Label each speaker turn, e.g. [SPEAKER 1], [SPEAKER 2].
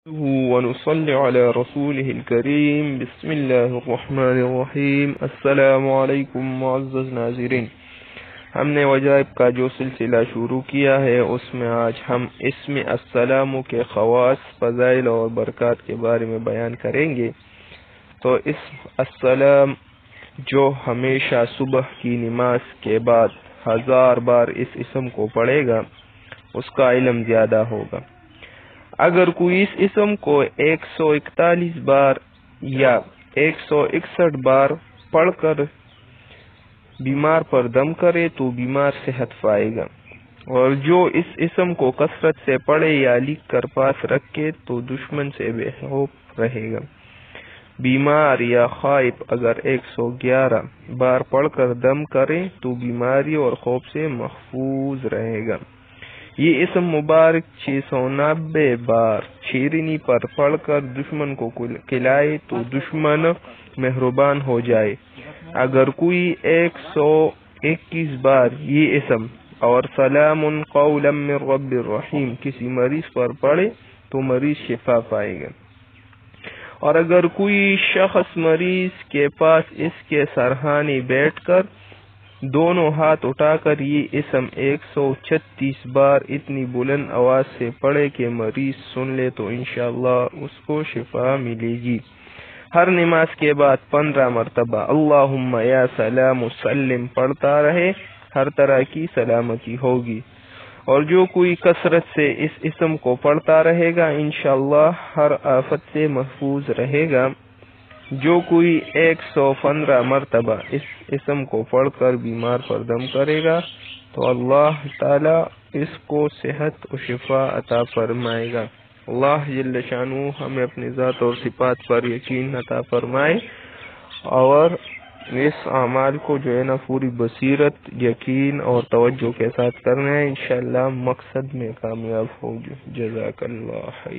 [SPEAKER 1] ونصلي على رسوله الكريم بسم الله الرحمن الرحیم۔ السلام علیکم معزز ناظرین، ہم نے وجائب کا جو سلسلہ شروع کیا ہے اس میں آج ہم اسم السلام کے خواص، فضائل اور برکات کے بارے میں بیان کریں گے۔ تو اسم السلام جو ہمیشہ صبح کی نماز کے بعد 1000 بار اس اسم کو پڑھے گا اس کا علم زیادہ ہوگا۔ اگر کوئی اس اسم کو 141 بار یا 161 بار پڑھ کر بیمار پر دم کرے تو بیمار صحت پائے گا، اور جو اس اسم کو کثرت سے پڑھے یا لکھ کر پاس رکھے تو دشمن سے بے خوف رہے گا۔ بیمار یا خائف اگر 111 بار پڑھ کر دم کرے تو بیماری اور خوف سے محفوظ رہے گا۔ یہ اسم مبارک 690 بار شیرینی پر پڑھ کر دشمن کو کھلائے تو دشمن مہربان ہو جائے۔ اگر کوئی 121 بار یہ اسم اور سلام قولا من رب الرحیم کسی مریض پر پڑھے تو مریض شفا پائے گا، اور اگر کوئی شخص مریض کے پاس اس کے سرہانے بیٹھ کر دونوں ہاتھ اٹھا کر یہ اسم 136 بار اتنی بلند آواز سے پڑھے کہ مریض سن لے تو انشاءاللہ اس کو شفا ملے گی۔ ہر نماز کے بعد 15 مرتبہ اللہم یا سلام سلم پڑھتا رہے، ہر طرح کی سلامتی ہوگی۔ اور جو کوئی کثرت سے اس اسم کو پڑھتا رہے گا انشاءاللہ ہر آفت سے محفوظ رہے گا۔ جو کوئی 115 مرتبہ اس اسم کو پڑھ کر بیمار پر دم کرے گا تو اللہ تعالی اس کو صحت و شفا عطا فرمائے گا۔ اللہ جل شانہ ہمیں اپنی ذات اور صفات پر یقین عطا فرمائے، اور اس اعمال کو جو ہے نا پوری بصیرت، یقین اور توجہ کے ساتھ کرنا ہے، انشاءاللہ مقصد میں کامیاب ہوگی۔ جزاک اللہ خیر۔